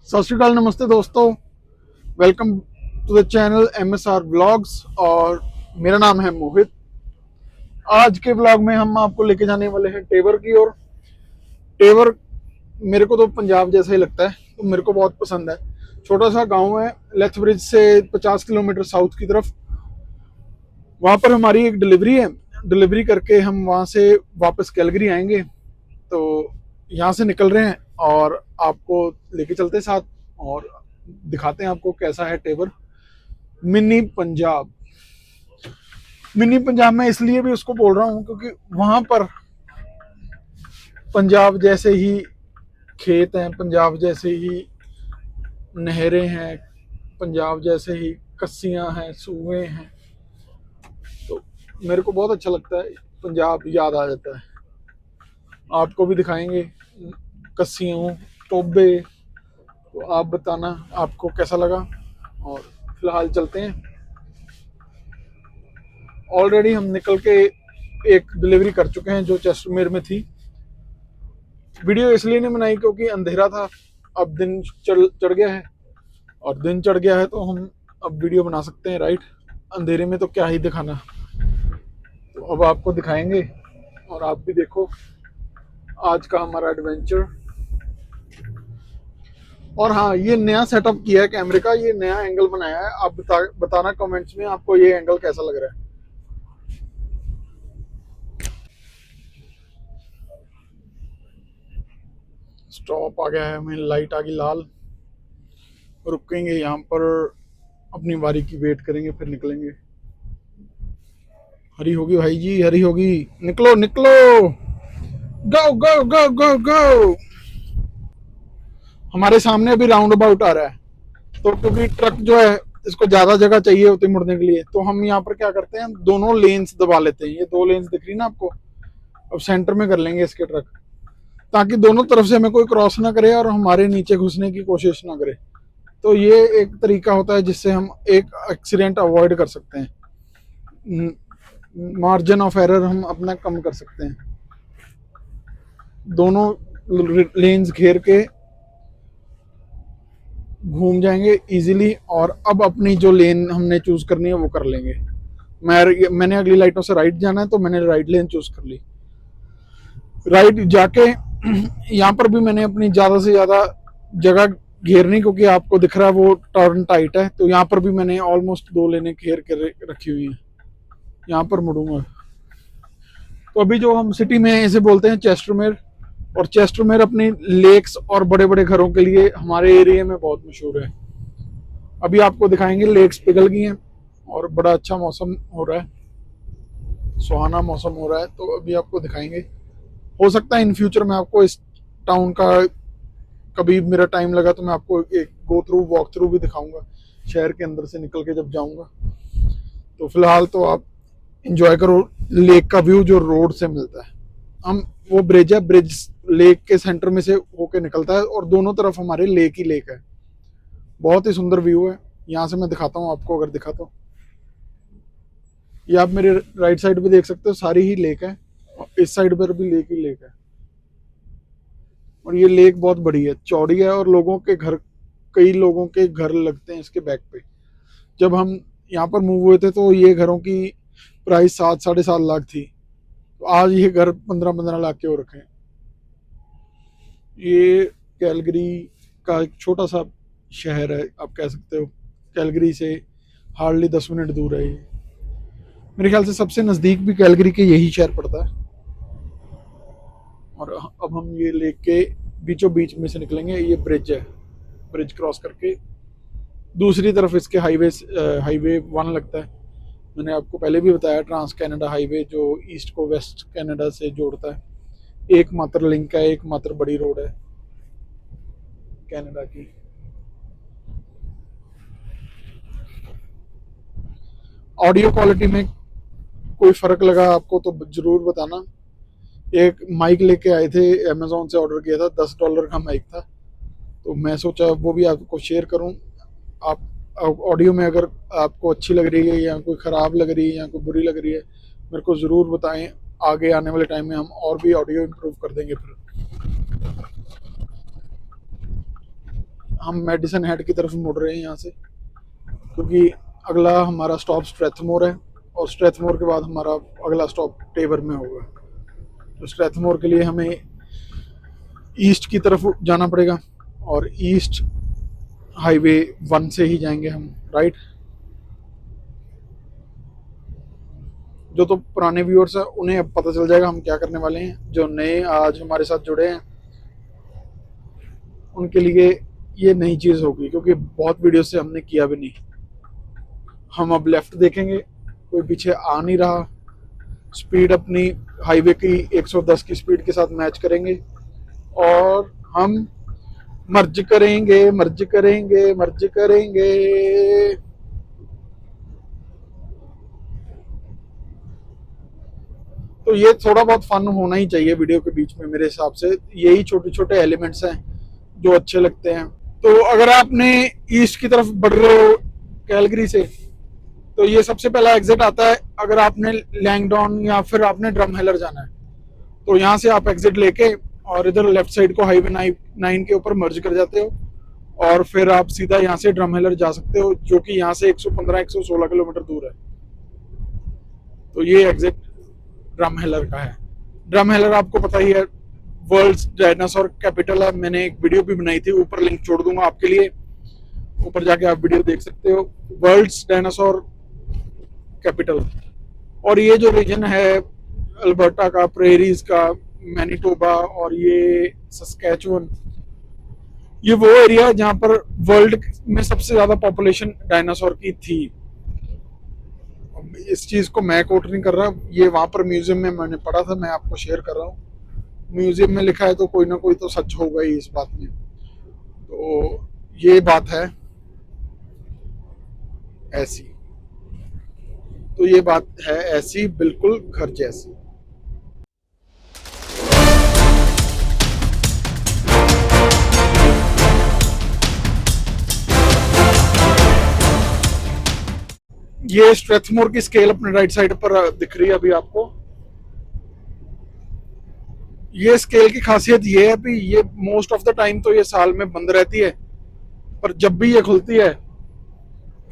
सत श्रीकाल, नमस्ते दोस्तों। Welcome to the channel MSR blogs. और मेरा नाम है मोहित। आज के ब्लॉग में हम आपको लेके जाने वाले हैं टेवर की ओर। टेवर मेरे को तो पंजाब जैसा ही लगता है, तो मेरे को बहुत पसंद है। छोटा सा गांव है, लेथ ब्रिज से 50 किलोमीटर साउथ की तरफ। वहां पर हमारी एक डिलीवरी है। डिलीवरी करके हम वहां से वापस कैलगरी आएंगे। तो यहाँ से निकल रहे हैं और आपको लेके चलते हैं साथ, और दिखाते हैं आपको कैसा है टेवर। मिनी पंजाब। मिनी पंजाब में इसलिए भी उसको बोल रहा हूँ क्योंकि वहां पर पंजाब जैसे ही खेत हैं, पंजाब जैसे ही नहरें हैं, पंजाब जैसे ही कस्सियां हैं, सूए हैं। तो मेरे को बहुत अच्छा लगता है, पंजाब याद आ जाता है। आपको भी दिखाएंगे कस्सियों, टोबे। तो आप बताना आपको कैसा लगा। और फिलहाल चलते हैं। ऑलरेडी हम निकल के एक डिलीवरी कर चुके हैं जो चेस्टरमेर में थी। वीडियो इसलिए नहीं बनाई क्योंकि अंधेरा था। अब दिन चढ़ गया है, और दिन चढ़ गया है तो हम अब वीडियो बना सकते हैं, राइट। अंधेरे में तो क्या ही दिखाना। तो अब आपको दिखाएंगे और आप भी देखो आज का हमारा एडवेंचर। और हाँ, ये नया सेटअप किया है कैमरे का, ये नया एंगल बनाया है। आप बताना कमेंट्स में आपको ये एंगल कैसा लग रहा है। स्टॉप आ गया है, हमें लाइट आ गई लाल। रुकेंगे यहाँ पर, अपनी बारी की वेट करेंगे, फिर निकलेंगे। हरी होगी भाई जी, हरी होगी। निकलो निकलो, गो गो गो गो गो। हमारे सामने अभी राउंड अबाउट आ रहा है, तो क्योंकि ट्रक जो है इसको ज्यादा जगह चाहिए होती है मुड़ने के लिए, तो हम यहाँ पर क्या करते हैं, दोनों लेन्स दबा लेते हैं। ये दो लेन्स दिख रही ना आपको, अब सेंटर में कर लेंगे इसके ट्रक, ताकि दोनों तरफ से हमें कोई क्रॉस ना करे और हमारे नीचे घुसने की कोशिश ना करे। तो ये एक तरीका होता है जिससे हम एक एक्सीडेंट अवॉइड कर सकते हैं। मार्जिन ऑफ एरर हम अपना कम कर सकते हैं। दोनों लेन्स घेर के घूम जाएंगे इजीली, और अब अपनी जो लेन हमने चूज करनी है वो कर लेंगे। मैंने अगली लाइटों से राइट जाना है, तो मैंने राइट लेन चूज कर ली। राइट जाके यहाँ पर भी मैंने अपनी ज्यादा से ज्यादा जगह घेरनी, क्योंकि आपको दिख रहा है वो टर्न टाइट है। तो यहाँ पर भी मैंने ऑलमोस्ट दो लेने घेर के रखी हुई है। यहाँ पर मुड़ूंगा। तो अभी जो हम सिटी में इसे बोलते हैं चेस्टरमेर, और चेस्टरमेर अपनी लेक्स और बड़े बड़े घरों के लिए हमारे एरिया में बहुत मशहूर है। अभी आपको दिखाएंगे, लेक्स पिघल गई हैं और बड़ा अच्छा मौसम हो रहा है, सुहाना मौसम हो रहा है। तो अभी आपको दिखाएंगे। हो सकता है इन फ्यूचर में आपको इस टाउन का, कभी मेरा टाइम लगा तो मैं आपको एक गो थ्रू वॉक थ्रू भी दिखाऊंगा, शहर के अंदर से निकल के जब जाऊंगा। तो फिलहाल तो आप इंजॉय करो लेक का व्यू जो रोड से मिलता है। हम वो ब्रिज है, ब्रिज लेक के सेंटर में से होके निकलता है, और दोनों तरफ हमारे लेक ही लेक है। बहुत ही सुंदर व्यू है। यहाँ से मैं दिखाता हूँ आपको, अगर दिखाता हूँ। ये आप मेरे राइट साइड पे देख सकते हो, सारी ही लेक है, और इस साइड पर भी लेक ही लेक है। और ये लेक बहुत बड़ी है, चौड़ी है, और लोगों के घर, कई लोगों के घर लगते हैं इसके बैक पे। जब हम यहाँ पर मूव हुए थे तो ये घरों की प्राइस 7-7.5 लाख थी, तो आज ये घर 15-15 लाख के हो रखे हैं। ये कैलगरी का एक छोटा सा शहर है, आप कह सकते हो। कैलगरी से हार्डली 10 मिनट दूर है ये। मेरे ख्याल से सबसे नज़दीक भी कैलगरी के यही शहर पड़ता है। और अब हम ये लेक के बीचों बीच में से निकलेंगे। ये ब्रिज है, ब्रिज क्रॉस करके दूसरी तरफ इसके हाईवे 1 लगता है। मैंने आपको पहले भी बताया, ट्रांस कैनेडा हाईवे जो ईस्ट को वेस्ट कनाडा से जोड़ता है। एकमात्र लिंक है, एकमात्र बड़ी रोड है कनाडा की। ऑडियो क्वालिटी में कोई फर्क लगा आपको तो जरूर बताना। एक माइक लेके आए थे, अमेजोन से ऑर्डर किया था, $10 का माइक था, तो मैं सोचा वो भी आपको शेयर करूं। आप ऑडियो में अगर आपको अच्छी लग रही है, या कोई ख़राब लग रही है, या कोई बुरी लग रही है, मेरे को ज़रूर बताएं। आगे आने वाले टाइम में हम और भी ऑडियो इम्प्रूव कर देंगे फिर। हम मेडिसन हेड की तरफ मुड़ रहे हैं यहाँ से, क्योंकि अगला हमारा स्टॉप स्ट्रेथमोर है और स्ट्रेथमोर के बाद हमारा अगला स्टॉप टेबर में होगा। तो स्ट्रेथमोर के लिए हमें ईस्ट की तरफ जाना पड़ेगा और ईस्ट हाईवे 1 से ही जाएंगे हम, राइट। जो तो पुराने व्यूअर्स हैं उन्हें अब पता चल जाएगा हम क्या करने वाले हैं, जो नए आज हमारे साथ जुड़े हैं उनके लिए ये नई चीज़ होगी, क्योंकि बहुत वीडियो से हमने किया भी नहीं। हम अब लेफ्ट देखेंगे, कोई पीछे आ नहीं रहा, स्पीड अपनी हाईवे की 110 की स्पीड के साथ मैच करेंगे और हम मर्ज करेंगे मर्ज करेंगे मर्ज करेंगे। तो ये थोड़ा बहुत फन होना ही चाहिए वीडियो के बीच में, मेरे हिसाब से यही छोटे छोटे एलिमेंट्स हैं जो अच्छे लगते हैं। तो अगर आपने ईस्ट की तरफ बढ़ रहे हो कैलगरी से, तो ये सबसे पहला एग्जिट आता है। अगर आपने लैंगडॉन या फिर आपने ड्रमहेलर जाना है तो यहाँ से आप एग्जिट लेके और इधर लेफ्ट साइड को हाईवे 9 के ऊपर मर्ज कर जाते हो और फिर आप सीधा यहाँ से ड्रमहेलर जा सकते हो, जो कि यहाँ से 115-116 किलोमीटर दूर है। तो ये एग्जिट ड्रमहेलर का है। ड्रमहेलर आपको पता ही है, वर्ल्ड्स डायनासोर कैपिटल है। मैंने एक वीडियो भी बनाई थी, ऊपर लिंक छोड़ दूंगा आपके लिए, ऊपर जाके आप वीडियो देख सकते हो। World's dinosaur capital. और ये जो रीजन है अल्बर्टा का, प्रेरीज का, मैनिटोबा और ये सस्कैचुअन, ये वो एरिया है जहां पर वर्ल्ड में सबसे ज्यादा पॉपुलेशन डायनासोर की थी। इस चीज को मैं कोट नहीं कर रहा, ये वहां पर म्यूजियम में मैंने पढ़ा था, मैं आपको शेयर कर रहा हूँ। म्यूजियम में लिखा है तो कोई ना कोई तो सच होगा ही इस बात में। तो ये बात है ऐसी, तो ये बात है ऐसी, बिल्कुल घर जैसी। ये स्ट्रेथमोर की स्केल अपने राइट साइड पर दिख रही है अभी आपको। ये स्केल की खासियत ये है कि ये मोस्ट ऑफ द टाइम तो ये साल में बंद रहती है, पर जब भी ये खुलती है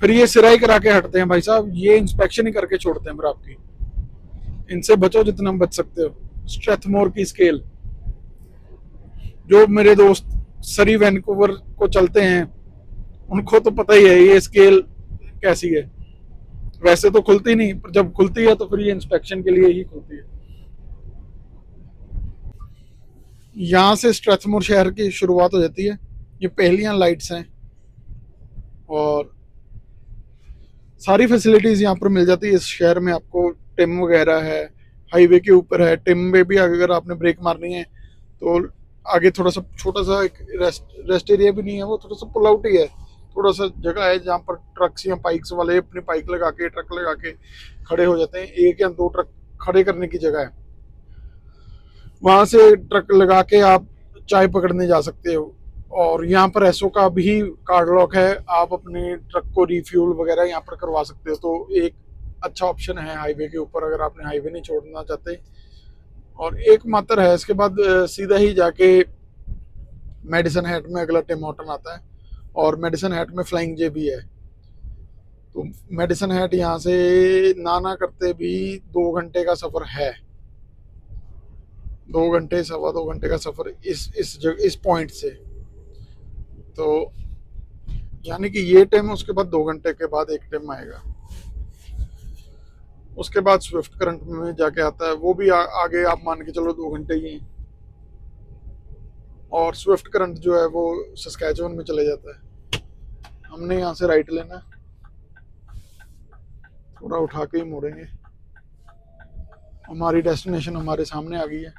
फिर ये सिराई करा के हटते हैं भाई साहब, ये इंस्पेक्शन ही करके छोड़ते हैं फिर आपकी। इनसे बचो जितना बच सकते हो। स्ट्रेथमोर की स्केल, जो मेरे दोस्त सरी वैनकूवर को चलते हैं उनको तो पता ही है ये स्केल कैसी है। वैसे तो खुलती नहीं, पर जब खुलती है तो फिर ये इंस्पेक्शन के लिए ही खुलती है। यहाँ से स्ट्रेथमोर शहर की शुरुआत हो जाती है। ये पहलियां लाइट्स हैं और सारी फैसिलिटीज यहाँ पर मिल जाती है इस शहर में आपको। टिम वगैरह है, हाईवे के ऊपर है। टिम में भी अगर आपने ब्रेक मारनी है तो आगे थोड़ा सा छोटा सा एक रेस्ट एरिया भी नहीं है, वो थोड़ा सा पुल आउट ही है। थोड़ा सा जगह है जहाँ पर ट्रक्स या बाइक्स वाले अपनी बाइक लगा के, ट्रक लगा के खड़े हो जाते हैं। 1 या 2 ट्रक खड़े करने की जगह है, वहां से ट्रक लगा के आप चाय पकड़ने जा सकते हो। और यहाँ पर एसओ का भी कार्ड लॉक है, आप अपने ट्रक को रिफ्यूल वगैरह यहाँ पर करवा सकते हो। तो एक अच्छा ऑप्शन है हाईवे के ऊपर, अगर आपने हाईवे नहीं छोड़ना चाहते। और एक मात्र है, इसके बाद सीधा ही जाके मेडिसन हैट में अगला टिम हॉर्टन आता है और मेडिसन हैट में फ्लाइंग जे भी है। तो मेडिसन हैट यहाँ से ना करते भी 2 घंटे का सफर है। 2 घंटे, 2.25 घंटे का सफर इस पॉइंट से। तो यानी कि ये टाइम, उसके बाद 2 घंटे के बाद एक टाइम आएगा। उसके बाद स्विफ्ट करंट में जाके आता है, वो भी आगे आप मान के चलो 2 घंटे ही हैं। और स्विफ्ट करंट जो है वो सस्कैचुअन में चले जाता है। हमने यहाँ से राइट लेना, थोड़ा उठा के ही मोड़ेंगे। हमारी डेस्टिनेशन हमारे सामने आ गई है।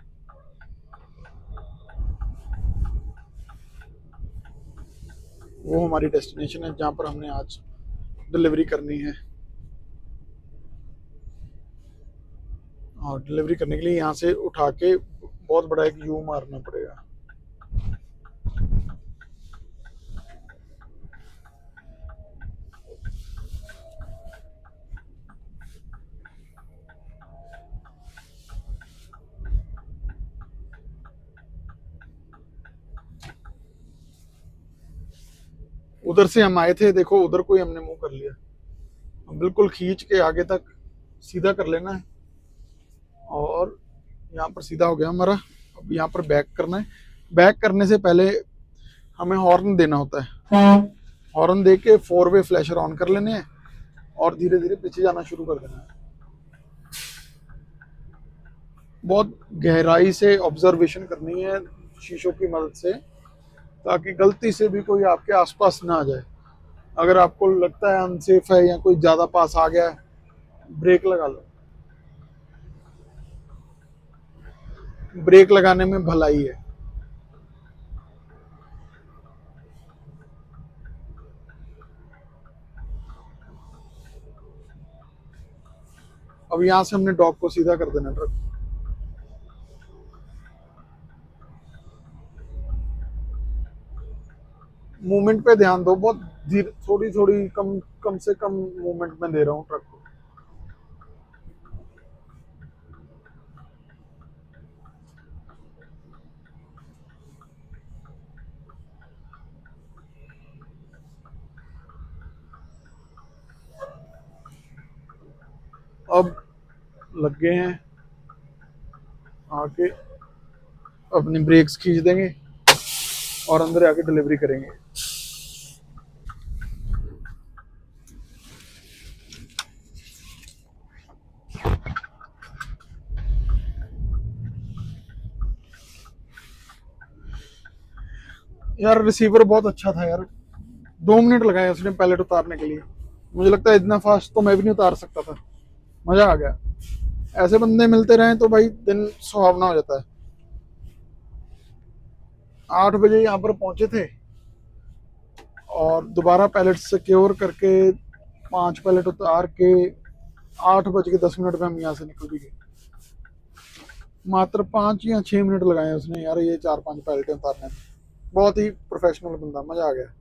वो हमारी डेस्टिनेशन है जहाँ पर हमने आज डिलीवरी करनी है। और डिलीवरी करने के लिए यहाँ से उठा के बहुत बड़ा एक यू मारना पड़ेगा। उधर से हम आए थे, देखो उधर कोई हमने मुंह कर लिया। बिल्कुल खींच के आगे तक सीधा कर लेना है, और यहाँ पर सीधा हो गया हमारा। अब यहाँ पर बैक करना है। बैक करने से पहले हमें हॉर्न देना होता है। हॉर्न दे के 4-वे फ्लैशर ऑन कर लेने हैं और धीरे धीरे पीछे जाना शुरू कर देना है। बहुत गहराई से ऑब्जर्वेशन करनी है शीशों की मदद से, ताकि गलती से भी कोई आपके आसपास ना आ जाए। अगर आपको लगता है अनसेफ है या कोई ज्यादा पास आ गया है, ब्रेक लगा लो। ब्रेक लगाने में भलाई है। अब यहां से हमने डॉग को सीधा कर देना ट्रक। मूवमेंट पे ध्यान दो, बहुत धीरे, थोड़ी थोड़ी कम कम से कम मूवमेंट में दे रहा हूँ ट्रक को। अब लग गए हैं, आके अपनी ब्रेक्स खींच देंगे और अंदर आके डिलीवरी करेंगे। यार रिसीवर बहुत अच्छा था यार, 2 मिनट लगाए उसने पैलेट उतारने के लिए। मुझे लगता है इतना फास्ट तो मैं भी नहीं उतार सकता था। मजा आ गया। ऐसे बंदे मिलते रहे तो भाई दिन सुहावना हो जाता है। 8 बजे यहाँ पर पहुंचे थे और दोबारा पैलेट सिक्योर करके 5 पैलेट उतार के 8:10 में हम यहाँ से निकल भी गए। मात्र 5 या 6 मिनट लगाए उसने यार ये 4-5 पैलेटें उतारने में। बहुत ही प्रोफेशनल बंदा, मजा आ गया।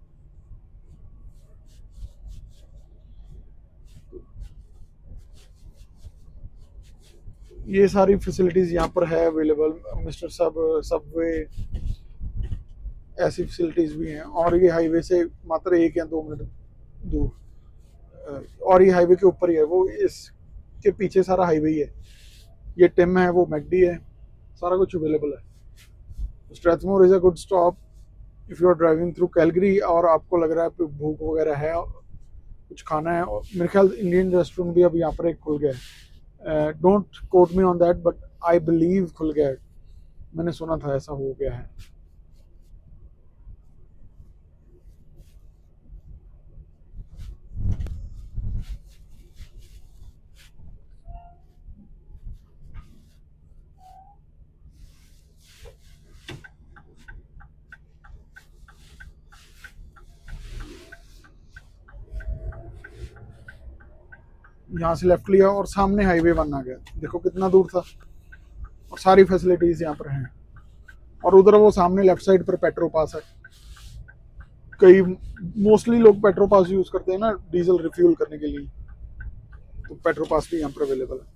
ये सारी फैसिलिटीज यहाँ पर है अवेलेबल मिस्टर सबवे, ऐसी फैसिलिटीज भी हैं। और ये हाईवे से मात्र 1 या 2 मिनट दूर, और ये हाईवे के ऊपर ही है, वो इसके पीछे सारा हाईवे ही है। ये टिम है, वो मैकडी है, सारा कुछ अवेलेबल है। Strathmore is a good stop if you are driving through Calgary और आपको लग रहा है भूख वगैरह है, कुछ खाना है। मेरे ख्याल इंडियन रेस्टोरेंट भी अब यहाँ पर एक खुल गया है। Don't quote me on that but I believe खुल गया है, मैंने सुना था ऐसा हो गया है। यहाँ से लेफ्ट लिया और सामने हाईवे 1 आ गया। देखो कितना दूर था, और सारी फैसिलिटीज यहाँ पर हैं। और उधर वो सामने लेफ्ट साइड पर पेट्रो पास है। कई मोस्टली लोग पेट्रो पास यूज करते हैं ना डीजल रिफ्यूल करने के लिए, तो पेट्रो पास भी यहाँ पर अवेलेबल है।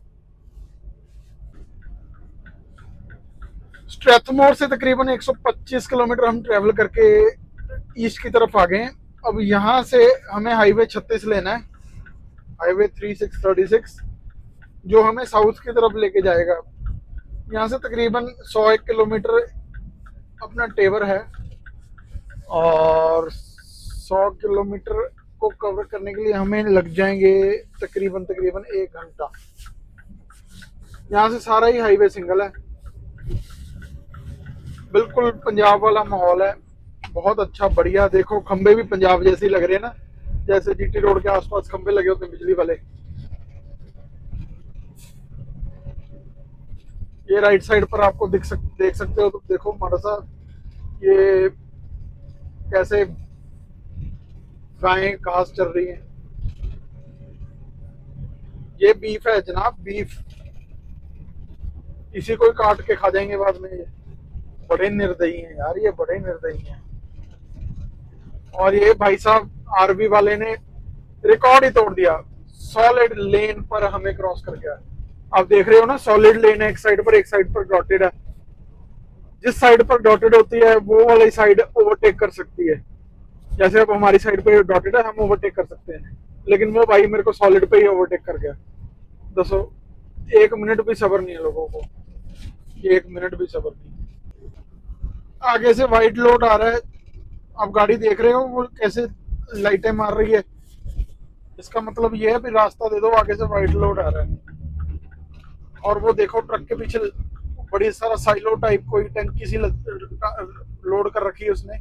स्ट्रैथमोर से तकरीबन 125 किलोमीटर हम ट्रेवल करके ईस्ट की तरफ आ गए। अब यहाँ से हमें हाईवे 36 लेना है, हाईवे 3636, जो हमें साउथ की तरफ लेके जाएगा। यहाँ से तकरीबन 101 किलोमीटर अपना टेबर है, और 100 किलोमीटर को कवर करने के लिए हमें लग जाएंगे तकरीबन 1 घंटा। यहाँ से सारा ही हाईवे सिंगल है, बिल्कुल पंजाब वाला माहौल है, बहुत अच्छा बढ़िया। देखो खंबे भी पंजाब जैसे ही लग रहे हैं ना, जैसे जीटी रोड के आसपास खंबे लगे होते हैं बिजली वाले। ये राइट साइड पर आपको देख सकते हो, तो देखो मरसा, ये कैसे गायें घास चल रही हैं। ये बीफ है जनाब, बीफ, इसी को काट के खा जाएंगे बाद में। ये बड़े निर्दयी हैं यार, ये बड़े निर्दयी हैं। और ये भाई साहब आरबी वाले ने रिकॉर्ड ही तोड़ दिया, सॉलिड लेन पर हमें क्रॉस कर गया। आप देख रहे हो ना, सॉलिड लेन है, एक साइड पर डॉटेड है। जिस साइड पर डॉटेड होती है वो वाली साइड ओवरटेक कर सकती है। जैसे अब हमारी साइड पे डॉटेड है, हम ओवरटेक कर सकते हैं, लेकिन वो भाई मेरे को सॉलिड पे ही ओवरटेक कर गया। दसो, 1 मिनट भी सब्र नहीं है लोगों को, 1 मिनट भी सब्र नहीं। आगे से वाइट लोड आ रहा है, आप गाड़ी देख रहे हो वो कैसे लाइटें मार रही है, इसका मतलब ये है भी रास्ता दे दो, आगे से वाइट लोड आ रहा है। और वो देखो ट्रक के पीछे बड़ी सारा साइलो टाइप कोई टंकी सी लोड कर रखी है उसने,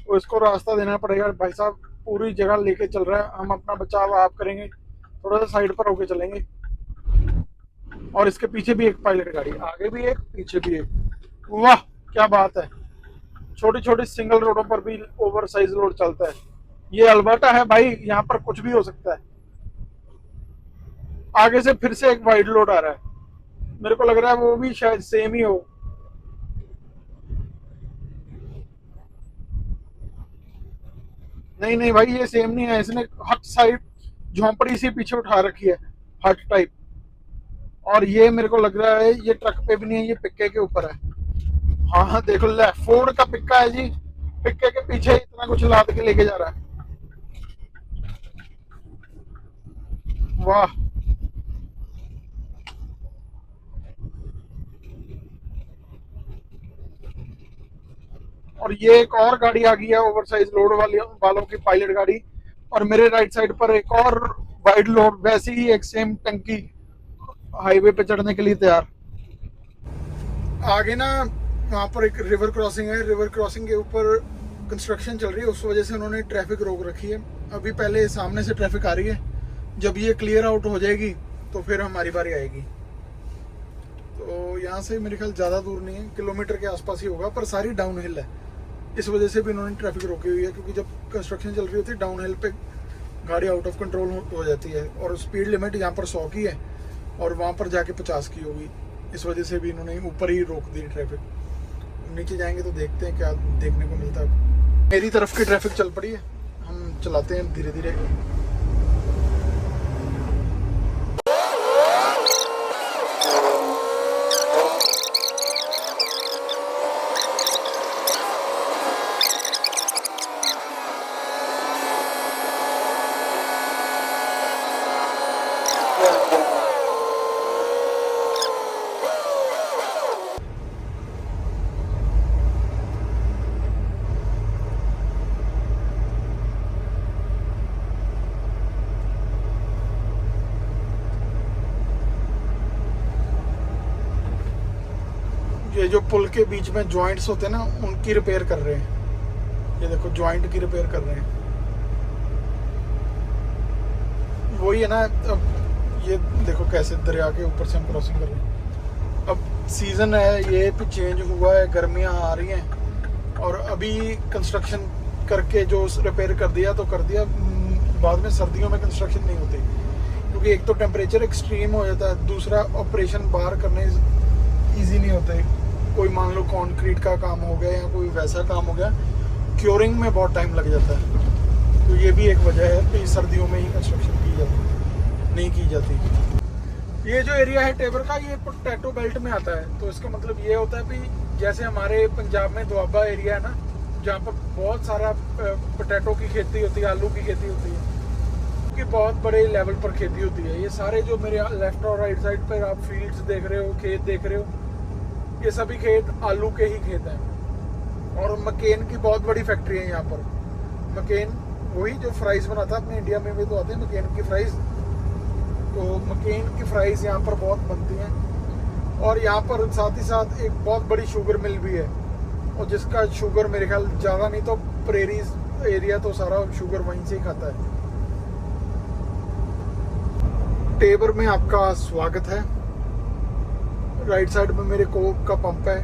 वो इसको रास्ता देना पड़ेगा भाई साहब। पूरी जगह लेके चल रहा है, हम अपना बचाव आप करेंगे, थोड़ा सा साइड पर होके चलेंगे। और इसके पीछे भी एक पायलट गाड़ी, आगे भी एक पीछे भी एक, वाह क्या बात है। छोटी छोटी सिंगल रोडों पर भी ओवर साइज लोड चलता है। ये अल्बर्टा है भाई, यहाँ पर कुछ भी हो सकता है। आगे से फिर से एक वाइड लोड आ रहा है, मेरे को लग रहा है वो भी शायद सेम ही हो। नहीं नहीं भाई, ये सेम नहीं है, इसने हट साइड झोंपड़ी सी पीछे उठा रखी है, हट टाइप। और ये मेरे को लग रहा है ये ट्रक पे भी नहीं है, ये पिक्के के ऊपर है। हाँ हाँ देखो, ले फोर्ड का पिक्का है जी, पिक्के के पीछे इतना कुछ लाद के लेके जा रहा है, वाह। और ये एक और गाड़ी आ गई है ओवर साइज लोड वाली वालों की पायलट गाड़ी, और मेरे राइट साइड पर एक और वाइड लोड वैसी ही एक सेम टंकी हाईवे पे चढ़ने के लिए तैयार। आगे ना वहाँ पर एक रिवर क्रॉसिंग है, रिवर क्रॉसिंग के ऊपर कंस्ट्रक्शन चल रही है, उस वजह से उन्होंने ट्रैफिक रोक रखी है। अभी पहले सामने से ट्रैफिक आ रही है, जब ये क्लियर आउट हो जाएगी तो फिर हमारी बारी आएगी। तो यहाँ से मेरे ख्याल ज़्यादा दूर नहीं है, किलोमीटर के आसपास ही होगा, पर सारी डाउन हिल है, इस वजह से भी इन्होंने ट्रैफिक रोकी हुई है। क्योंकि जब कंस्ट्रक्शन चल रही होती है डाउन हिल पे गाड़ी आउट ऑफ कंट्रोल हो जाती है, और स्पीड लिमिट यहाँ पर 100 की है और वहाँ पर जाके 50 की होगी, इस वजह से भी इन्होंने ऊपर ही रोक दी ट्रैफिक। नीचे जाएंगे तो देखते हैं क्या देखने को मिलता है। मेरी तरफ की ट्रैफिक चल पड़ी है, हम चलाते हैं धीरे धीरे। ये जो पुल के बीच में जॉइंट्स होते हैं ना, उनकी रिपेयर कर रहे हैं। ये देखो जॉइंट की रिपेयर कर रहे हैं, वही है ना। अब ये देखो कैसे दरिया के ऊपर से हम क्रॉसिंग कर रहे हैं। अब सीजन है ये भी चेंज हुआ है, गर्मियाँ आ रही हैं, और अभी कंस्ट्रक्शन करके जो रिपेयर कर दिया तो कर दिया, बाद में सर्दियों में कंस्ट्रक्शन नहीं होती, क्योंकि एक तो टेम्परेचर एक्सट्रीम हो जाता है, दूसरा ऑपरेशन बाहर करने ईजी नहीं होते। कोई मान लो कंक्रीट का काम हो गया या कोई वैसा काम हो गया, क्योरिंग में बहुत टाइम लग जाता है। तो ये भी एक वजह है कि सर्दियों में ही कंस्ट्रक्शन की जाती नहीं की जाती। ये जो एरिया है टेबर का, ये पोटैटो बेल्ट में आता है, तो इसका मतलब ये होता है कि जैसे हमारे पंजाब में दुआबा एरिया है ना, जहाँ पर बहुत सारा पोटैटो की खेती होती है, आलू की खेती होती है, कि बहुत बड़े लेवल पर खेती होती है। ये सारे जो मेरे लेफ्ट और राइट साइड पर आप फील्ड्स देख रहे हो, खेत देख रहे हो, ये सभी खेत आलू के ही खेत हैं। और मकेन की बहुत बड़ी फैक्ट्री है यहाँ पर। मकेन वही जो फ्राइज बनाता है अपने इंडिया में भी तो आते हैं मकेन की फ्राइज, तो मकेन की फ्राइज यहाँ पर बहुत बनती हैं। और यहाँ पर साथ ही साथ एक बहुत बड़ी शुगर मिल भी है, और जिसका शुगर मेरे ख्याल ज़्यादा नहीं तो प्रेरीज एरिया तो सारा शुगर वहीं से ही खाता है। टेबर में आपका स्वागत है। राइट साइड में मेरे कोक का पंप है।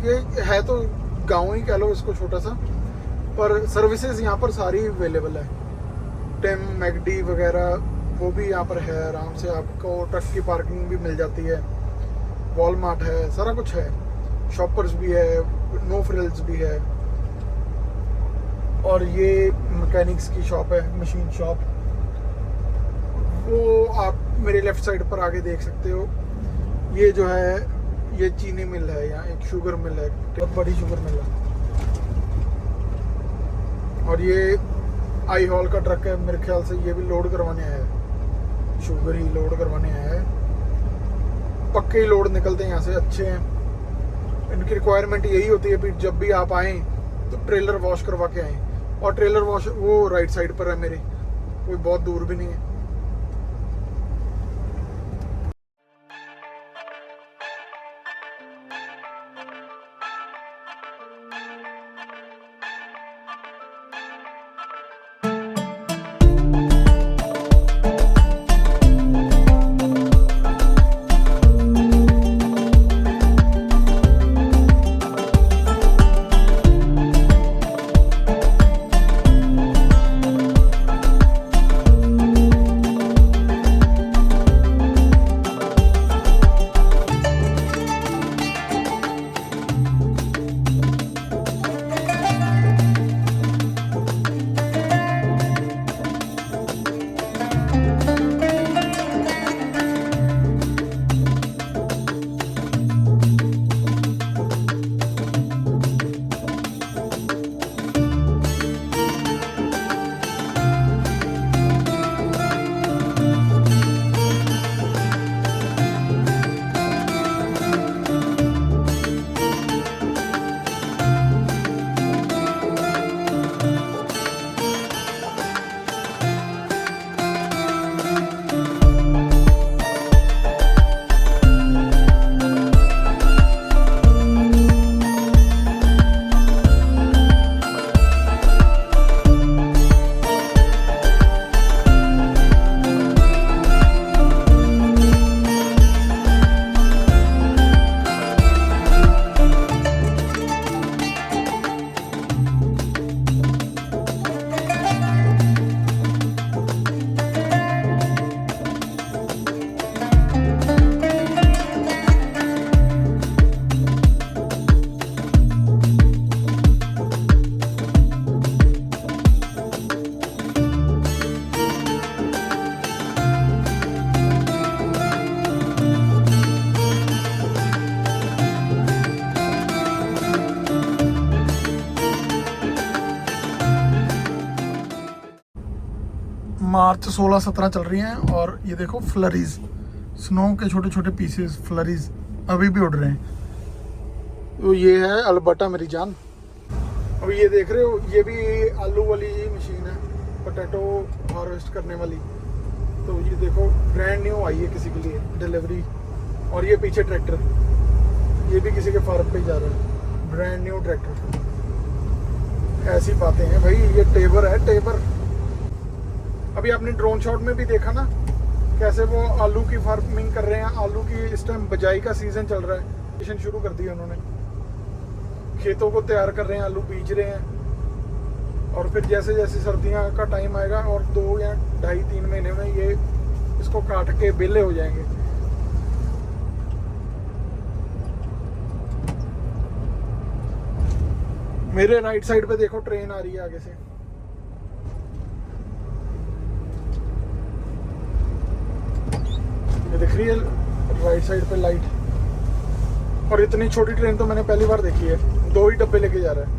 ये है तो गांव ही कह लो इसको, छोटा सा, पर सर्विसेज यहाँ पर सारी अवेलेबल है। टेम मैगडी वगैरह वो भी यहाँ पर है, आराम से आपको ट्रक की पार्किंग भी मिल जाती है, वॉलमार्ट है, सारा कुछ है, शॉपर्स भी है, नो फ्रिल्स भी है। और ये मैकेनिक्स की शॉप है, मशीन शॉप, वो आप मेरे लेफ्ट साइड पर आगे देख सकते हो। ये जो है ये चीनी मिल है, यहाँ एक शुगर मिल है, बहुत बड़ी शुगर मिल है। और ये आई हॉल का ट्रक है, मेरे ख्याल से ये भी लोड करवाने आया है, शुगर ही लोड करवाने आया है। पक्के ही लोड निकलते हैं यहाँ से, अच्छे हैं। इनकी रिक्वायरमेंट यही होती है कि जब भी आप आएँ तो ट्रेलर वॉश करवा के आएँ। और ट्रेलर वॉश वो राइट साइड पर है मेरे, कोई बहुत दूर भी नहीं है। मार्च 16-17 चल रही हैं और ये देखो फ्लरीज, स्नो के छोटे छोटे पीसेस फ्लरीज अभी भी उड़ रहे हैं। तो ये है अल्बर्टा मेरी जान। अभी ये देख रहे हो, ये भी आलू वाली मशीन है, पोटैटो हार्वेस्ट करने वाली। तो ये देखो ब्रांड न्यू आई है किसी के लिए डिलीवरी। और ये पीछे ट्रैक्टर, ये भी किसी के फार्म पे जा रहा है, ब्रांड न्यू ट्रैक्टर। ऐसी बातें हैं भाई, ये टेबर है टेबर। अभी आपने ड्रोन शॉट में भी देखा ना कैसे वो आलू की फार्मिंग कर रहे हैं। आलू की इस टाइम बिजाई का सीजन चल रहा है, सीजन शुरू कर दिया उन्होंने, खेतों को तैयार कर रहे हैं, आलू बीज रहे हैं। और फिर जैसे जैसे सर्दियां का टाइम आएगा और 2 या 2.5-3 महीने में ये इसको काट के बेले हो जाएंगे। मेरे राइट साइड पे देखो ट्रेन आ रही है आगे से। ये दिख रही है राइट साइड पे लाइट। और इतनी छोटी ट्रेन तो मैंने पहली बार देखी है, 2 ही डब्बे लेके जा रहा है।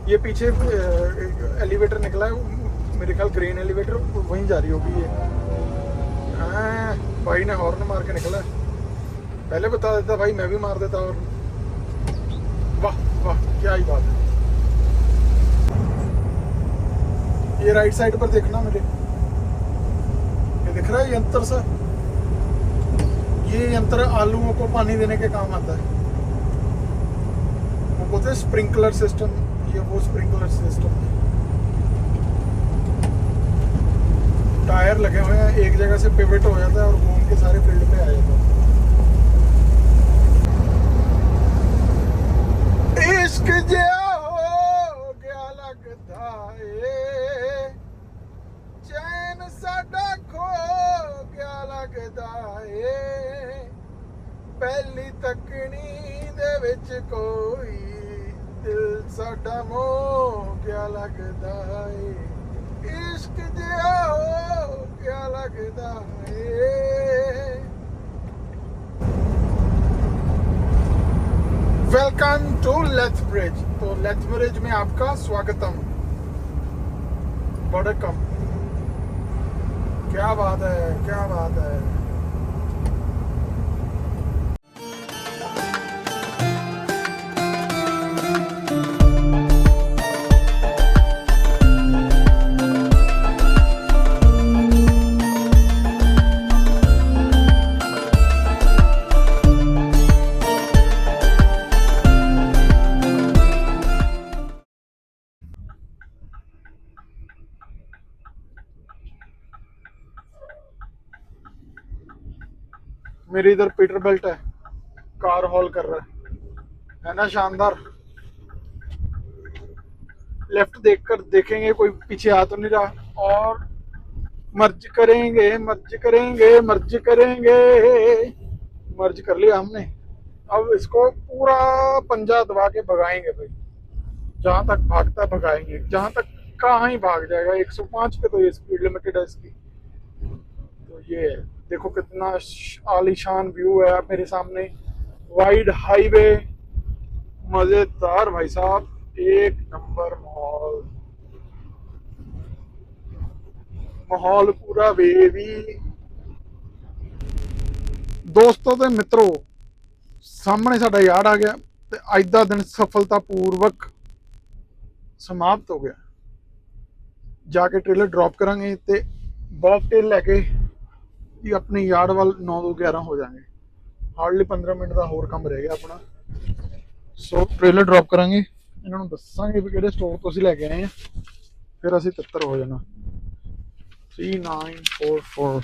ये पीछे एलिवेटर निकला है, मेरे ख्याल ग्रीन एलिवेटर, वहीं जा रही होगी ये। भाई ने हॉर्न मार के निकला, पहले बता देता भाई मैं भी मार देता। और वाह वाह क्या ही बात है। ये राइट साइड पर देखना मेरे, ये दिख रहा है यंत्र सा, ये यंत्र आलूओं को पानी देने के काम आता है। वो बोलते हैं स्प्रिंकलर सिस्टम, ये वो स्प्रिंकलर सिस्टम। टायर लगे हुए हैं, एक जगह से पिवट हो जाता है और घूम के सारे फील्ड पे आ जाता है। इश्क जिया हो गया लगता है, चैन साडा खो गया लगता है, पहली तकनी दे विच कोई दिल साडा मोह क्या लगदा है, इश्क जिया हो क्या लगदा है। Welcome to Lethbridge. तो लेथब्रिज में आपका स्वागतम। बड़े कम। क्या बात है, क्या बात है। मेरी इधर पीटर बेल्ट है, कार हॉल कर रहा है ना शानदार। लेफ्ट देखकर देखेंगे कोई पीछे आ तो नहीं रहा, और मर्ज करेंगे, मर्ज करेंगे, मर्ज करेंगे। मर्ज कर लिया हमने। अब इसको पूरा पंजा दबा के भगाएंगे भाई, जहां तक भागता है भगाएंगे, जहां तक कहाँ ही भाग जाएगा। 105 पे तो ये स्पीड लिमिटेड है इसकी। तो ये देखो कितना आलीशान व्यू है मेरे सामने, वाइड हाईवे, मजेदार भाई साहब, एक नंबर माहौल, माहौल पूरा बेबी। दोस्तों ਤੇ ਮਿੱਤਰੋ, ਸਾਹਮਣੇ ਸਾਡਾ ਯਾਰ ਆ ਗਿਆ ਤੇ ਅੱਜ ਦਾ ਦਿਨ ਸਫਲਤਾਪੂਰਵਕ ਸਮਾਪਤ ਹੋ ਗਿਆ। ਜਾ ਕੇ ਟ੍ਰੇਲਰ ਡ੍ਰੌਪ ਕਰਾਂਗੇ ਤੇ ਬੌਬਟੇਲ ਲੈ ਕੇ ਜੀ ਆਪਣੇ ਯਾਰਡ ਵੱਲ 9 ਤੋਂ 11 ਹੋ ਜਾਾਂਗੇ। ਹਾਰਡਲੀ 15 ਮਿੰਟ ਦਾ ਹੋਰ ਕੰਮ ਰਹਿ ਗਿਆ ਆਪਣਾ। ਸੋ ਟ੍ਰੇਲਰ ਡ੍ਰੌਪ ਕਰਾਂਗੇ, ਇਹਨਾਂ ਨੂੰ ਦੱਸਾਂਗੇ ਵੀ ਕਿਹੜੇ ਸਟੋਰ ਤੋਂ ਅਸੀਂ ਲੈ ਕੇ ਆਏ ਆ, ਫਿਰ ਅਸੀਂ ਤਿੱਤਰ ਹੋ ਜਾਣਾ। 3944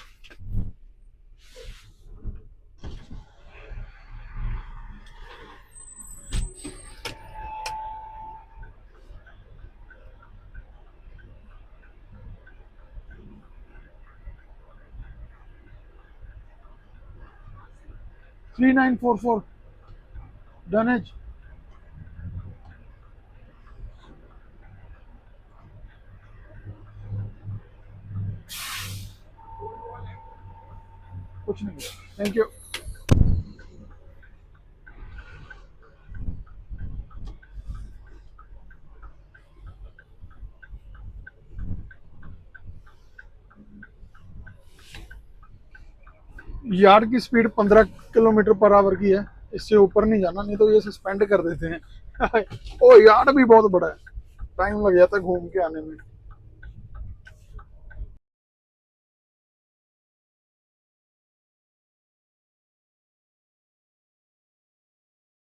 3944 डनेज। कुछ नहीं, थैंक यू। यार्ड की स्पीड 15 किलोमीटर पर आवर की है, इससे ऊपर नहीं जाना, नहीं तो ये सस्पेंड कर देते हैं। ओ यार्ड भी बहुत बड़ा है, टाइम लग जाता है घूम के आने में।